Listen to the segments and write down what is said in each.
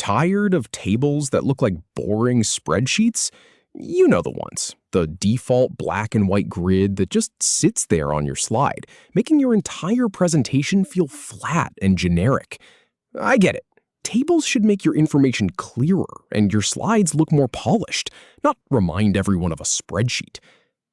Tired of tables that look like boring spreadsheets? You know the ones. The default black and white grid that just sits there on your slide, making your entire presentation feel flat and generic. I get it. Tables should make your information clearer and your slides look more polished, not remind everyone of a spreadsheet.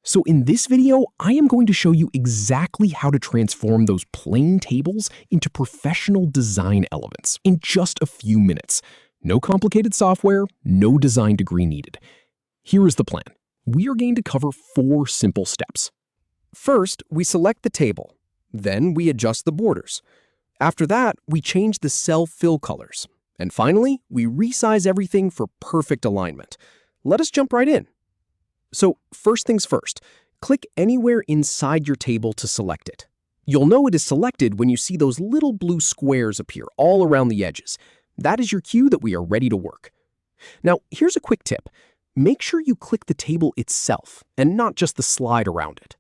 So in this video, I am going to show you exactly how to transform those plain tables into professional design elements in just a few minutes. No complicated software, no design degree needed. Here is the plan. We are going to cover 4 simple steps. First, we select the table. Then we adjust the borders. After that, we change the cell fill colors. And finally, we resize everything for perfect alignment. Let us jump right in. So first things first, click anywhere inside your table to select it. You'll know it is selected when you see those little blue squares appear all around the edges. That is your cue that we are ready to work. Now, here's a quick tip. Make sure you click the table itself and not just the slide around it.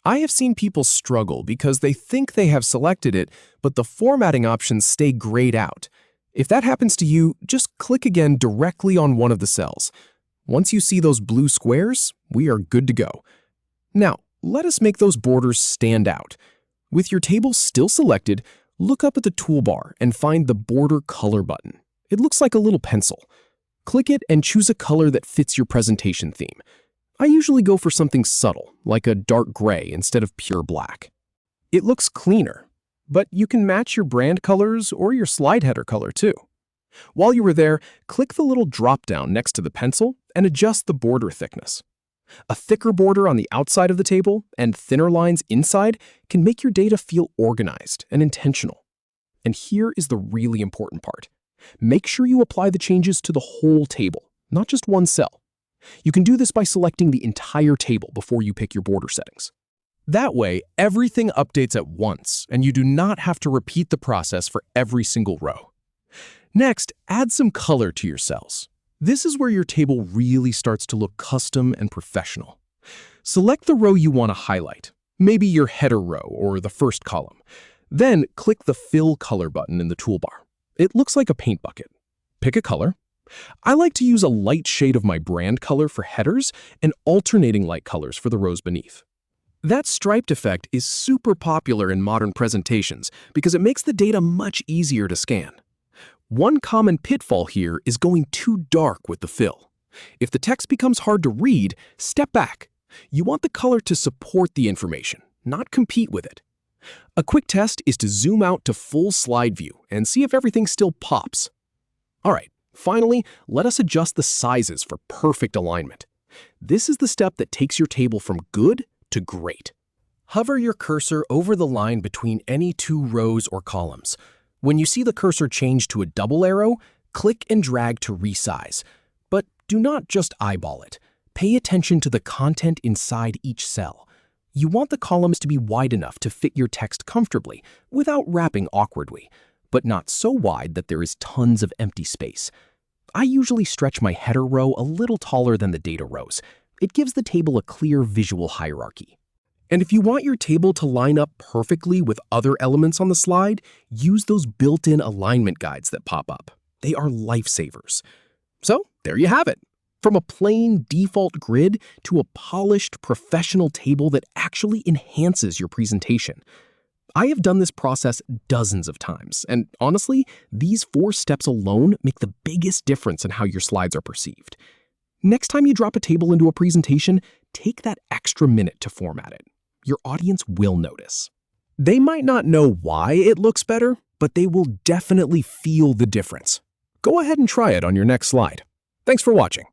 I have seen people struggle because they think they have selected it, but the formatting options stay grayed out. If that happens to you, just click again directly on one of the cells. Once you see those blue squares, we are good to go. Now, let us make those borders stand out. With your table still selected, look up at the toolbar and find the Border Color button. It looks like a little pencil. Click it and choose a color that fits your presentation theme. I usually go for something subtle, like a dark gray instead of pure black. It looks cleaner, but you can match your brand colors or your slide header color too. While you are there, click the little drop-down next to the pencil and adjust the border thickness. A thicker border on the outside of the table and thinner lines inside can make your data feel organized and intentional. And here is the really important part. Make sure you apply the changes to the whole table, not just one cell. You can do this by selecting the entire table before you pick your border settings. That way, everything updates at once, and you do not have to repeat the process for every single row. Next, add some color to your cells. This is where your table really starts to look custom and professional. Select the row you want to highlight, maybe your header row or the first column. Then click the Fill Color button in the toolbar. It looks like a paint bucket. Pick a color. I like to use a light shade of my brand color for headers and alternating light colors for the rows beneath. That striped effect is super popular in modern presentations because it makes the data much easier to scan. One common pitfall here is going too dark with the fill. If the text becomes hard to read, step back. You want the color to support the information, not compete with it. A quick test is to zoom out to full slide view and see if everything still pops. All right, finally, let us adjust the sizes for perfect alignment. This is the step that takes your table from good to great. Hover your cursor over the line between any 2 rows or columns. When you see the cursor change to a double arrow, click and drag to resize. But do not just eyeball it. Pay attention to the content inside each cell. You want the columns to be wide enough to fit your text comfortably without wrapping awkwardly, but not so wide that there is tons of empty space. I usually stretch my header row a little taller than the data rows. It gives the table a clear visual hierarchy. And if you want your table to line up perfectly with other elements on the slide, use those built-in alignment guides that pop up. They are lifesavers. So there you have it. From a plain default grid to a polished professional table that actually enhances your presentation. I have done this process dozens of times, and honestly, these 4 steps alone make the biggest difference in how your slides are perceived. Next time you drop a table into a presentation, take that extra minute to format it. Your audience will notice. They might not know why it looks better, but they will definitely feel the difference. Go ahead and try it on your next slide. Thanks for watching.